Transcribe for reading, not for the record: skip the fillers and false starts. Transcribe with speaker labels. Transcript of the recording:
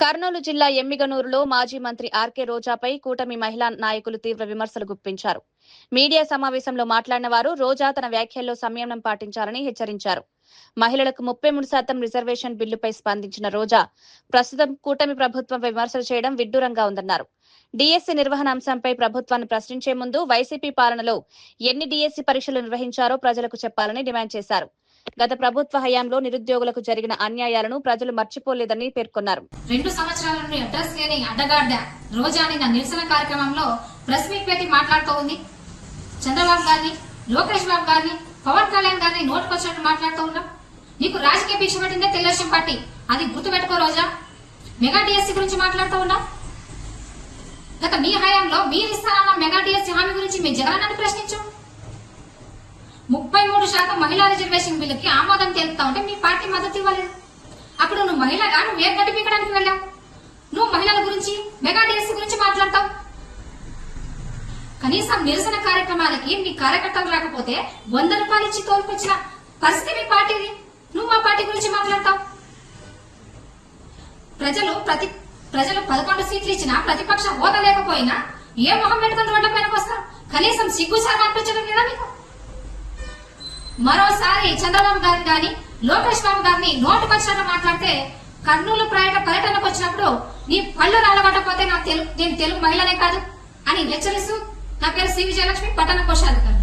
Speaker 1: కర్నూలు జిల్లా ఎమ్మిగనూరులో మాజీ మంత్రి ఆర్కే రోజాపై కూటమి మహిళా నాయకులు తీవ్ర విమర్శలు గుప్పించారు. మీడియా సమావేశంలో మాట్లాడిన వారు రోజా తన వ్యాఖ్యల్లో సంయమనం పాటించాలని హెచ్చరించారు. మహిళలకు 33% రిజర్వేషన్ బిల్లుపై స్పందించిన రోజా ప్రస్తుతం కూటమి ప్రభుత్వం విమర్శలు చేయడం విడ్డూరంగా ఉందన్నారు. డిఎస్సి నిర్వహణ అంశంపై ప్రభుత్వాన్ని ప్రశ్నించే ముందు వైసీపీ పాలనలో ఎన్ని డిఎస్సి పరీక్షలు నిర్వహించారో ప్రజలకు చెప్పాలని డిమాండ్ చేశారు. గత ప్రభుత్వ హయాంలో నిరుద్యోగులకు జరిగిన అన్యాయాలను ప్రజలు మర్చిపోలేదని పేర్కొన్నారు.
Speaker 2: 2 సంవత్సరాల నుండి అడ్రస్ లేని అడ్డగాడ్డ రోజాని నా నిరసన కార్యక్రమంలో ప్రెస్ మీట్ పెట్టి మాట్లాడుతూ ఉంది. చంద్రబాబు గారిని, లోకేష్ బాబు గారిని, పవన్ కళ్యాణ్ గారిని నోటుకొచ్చినట్టు మాట్లాడుతూ ఉన్నాం. నీకు రాజకీయ భిక్ష పెట్టిందే తెలుగుదేశం పార్టీ, అది గుర్తుపెట్టుకో రోజా. మెగా డిఎస్సి గురించి మాట్లాడుతూ ఉన్నాం. గత మీ హయాంలో మీరు ఇస్తానన్న మెగా డిఎస్సి హామీ గురించి మీ జగనన్నని ప్రశ్నించు. 33% మహిళా రిజర్వేషన్ బిల్లుకి ఆమోదం తెలుపుతా ఉంటే మీ పార్టీ మద్దతు ఇవ్వలేదు. అప్పుడు నువ్వు మహిళగా నువ్వు ఏ గడ్డి పీకడానికి వెళ్ళావు? నువ్వు మహిళల గురించి, మెగా డిఎస్సి గురించి మాట్లాడతావు. కనీసం నిరసన కార్యక్రమాలకి మీ కార్యకర్తలు రాకపోతే 100 రూపాయలు ఇచ్చి తోలుకొచ్చిన పరిస్థితి మీ పార్టీది. నువ్వు మా పార్టీ గురించి మాట్లాడతావు. ప్రజలు 11 సీట్లు ఇచ్చినా ప్రతిపక్ష హోదా లేకపోయినా ఏ మొహం పెట్టుకుని రోడ్ల పైనకు వస్తావు? కనీసం సిగ్గుసారి అనిపించడం లేదా మీకు? మరోసారి చంద్రబాబు గారిని కానీ, లోకేష్ బాబు గారిని నోటుకొచ్చినట్టు మాట్లాడితే కర్నూలు పర్యటనకు వచ్చినప్పుడు నీ పళ్ళు రాలబట్టకపోతే నేను తెలుగు మహిళనే కాదు అని హెచ్చరిస్తూ, నా పేరు సి విజయలక్ష్మి, పట్టణ కోశాధికారి.